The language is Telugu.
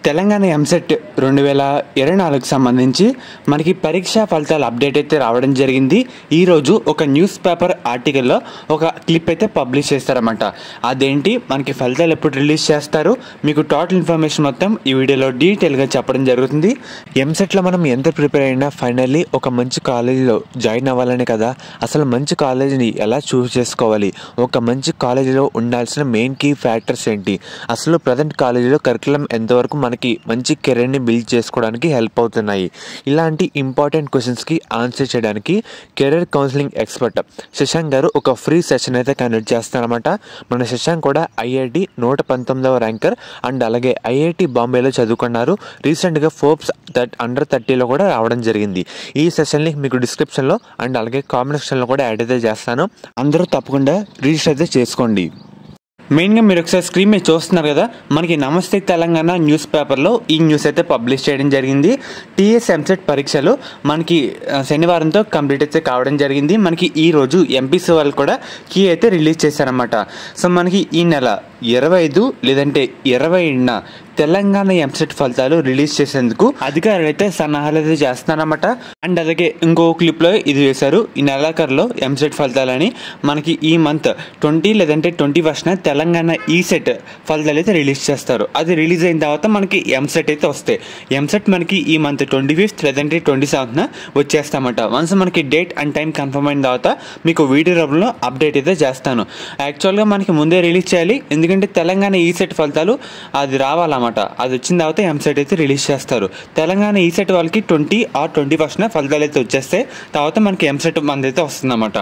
తెలంగాణ ఎంసెట్ 2024కి సంబంధించి మనకి పరీక్షా ఫలితాల అప్డేట్ అయితే రావడం జరిగింది. ఈరోజు ఒక న్యూస్ పేపర్ ఆర్టికల్లో ఒక క్లిప్ అయితే పబ్లిష్ చేస్తారన్నమాట. అదేంటి, మనకి ఫలితాలు ఎప్పుడు రిలీజ్ చేస్తారు, మీకు టోటల్ ఇన్ఫర్మేషన్ మొత్తం ఈ వీడియోలో డీటెయిల్గా చెప్పడం జరుగుతుంది. ఎంసెట్లో మనం ఎంత ప్రిపేర్ అయినా ఫైనల్లీ ఒక మంచి కాలేజీలో జాయిన్ అవ్వాలనే కదా. అసలు మంచి కాలేజీని ఎలా చూస్ చేసుకోవాలి, ఒక మంచి కాలేజీలో ఉండాల్సిన మెయిన్ కీ ఫ్యాక్టర్స్ ఏంటి, అసలు ప్రజెంట్ కాలేజీలో కరికులం ఎంతవరకు మనకి మంచి కెరీర్ని బిల్డ్ చేసుకోవడానికి హెల్ప్ అవుతున్నాయి, ఇలాంటి ఇంపార్టెంట్ క్వశ్చన్స్కి ఆన్సర్ చేయడానికి కెరీర్ కౌన్సిలింగ్ ఎక్స్పర్ట్ శశాంక్ గారు ఒక ఫ్రీ సెషన్ అయితే కండక్ట్ చేస్తారన్నమాట. మన శశాంక్ కూడా ఐఐటి 119వ ర్యాంకర్ అండ్ అలాగే ఐఐటి బాంబేలో చదువుకున్నారు. రీసెంట్గా ఫోర్బ్స్ అండర్ 30లో కూడా రావడం జరిగింది. ఈ సెషన్ లింక్ మీకు డిస్క్రిప్షన్లో అండ్ అలాగే కామెంట్ సెక్షన్లో కూడా యాడ్ అయితే చేస్తాను. అందరూ తప్పకుండా రిజిస్టర్ అయితే చేసుకోండి. మెయిన్గా మీరు ఒకసారి స్క్రీన్ మీద చూస్తున్నారు కదా, మనకి నమస్తే తెలంగాణ న్యూస్ పేపర్లో ఈ న్యూస్ అయితే పబ్లిష్ చేయడం జరిగింది. టీఎస్ ఎంసెట్ పరీక్షలు మనకి శనివారంతో కంప్లీట్ అయితే కావడం జరిగింది. మనకి ఈరోజు ఎంపీసీ వాళ్ళు కూడా కీ అయితే రిలీజ్ చేశారన్నమాట. సో మనకి ఈ నెల 25 లేదంటే 27న తెలంగాణ ఎంసెట్ ఫలితాలు రిలీజ్ చేసేందుకు అధికారులు అయితే సన్నాహాలు అయితే చేస్తున్నారన్నమాట. అండ్ అలాగే ఇంకో క్లిప్లో ఇది వేశారు, ఈ నెలాఖరులో ఎంసెట్ ఫలితాలని మనకి ఈ మంత్ 20 లేదంటే 21న తెలంగాణ ఈసెట్ ఫలితాలు అయితే రిలీజ్ చేస్తారు. అది రిలీజ్ అయిన తర్వాత మనకి ఎంసెట్ అయితే వస్తాయి. ఎంసెట్ మనకి ఈ మంత్ 25th లేదంటే 27న వచ్చేస్తామట. వన్స్ మనకి డేట్ అండ్ టైం కన్ఫర్మ్ అయిన తర్వాత మీకు వీడియో రూపంలో అప్డేట్ అయితే చేస్తాను. యాక్చువల్గా మనకి ముందే రిలీజ్ చేయాలి, ఎందుకంటే తెలంగాణ ఈసెట్ ఫలితాలు అది రావాలన్నమాట. అది వచ్చిన తర్వాత ఎంసెట్ అయితే రిలీజ్ చేస్తారు. తెలంగాణ ఈసెట్ వాళ్ళకి 20 or 21న ఫలితాలు అయితే వచ్చేస్తాయి. తర్వాత మనకి ఎంసెట్ మంది అయితే వస్తుందన్నమాట.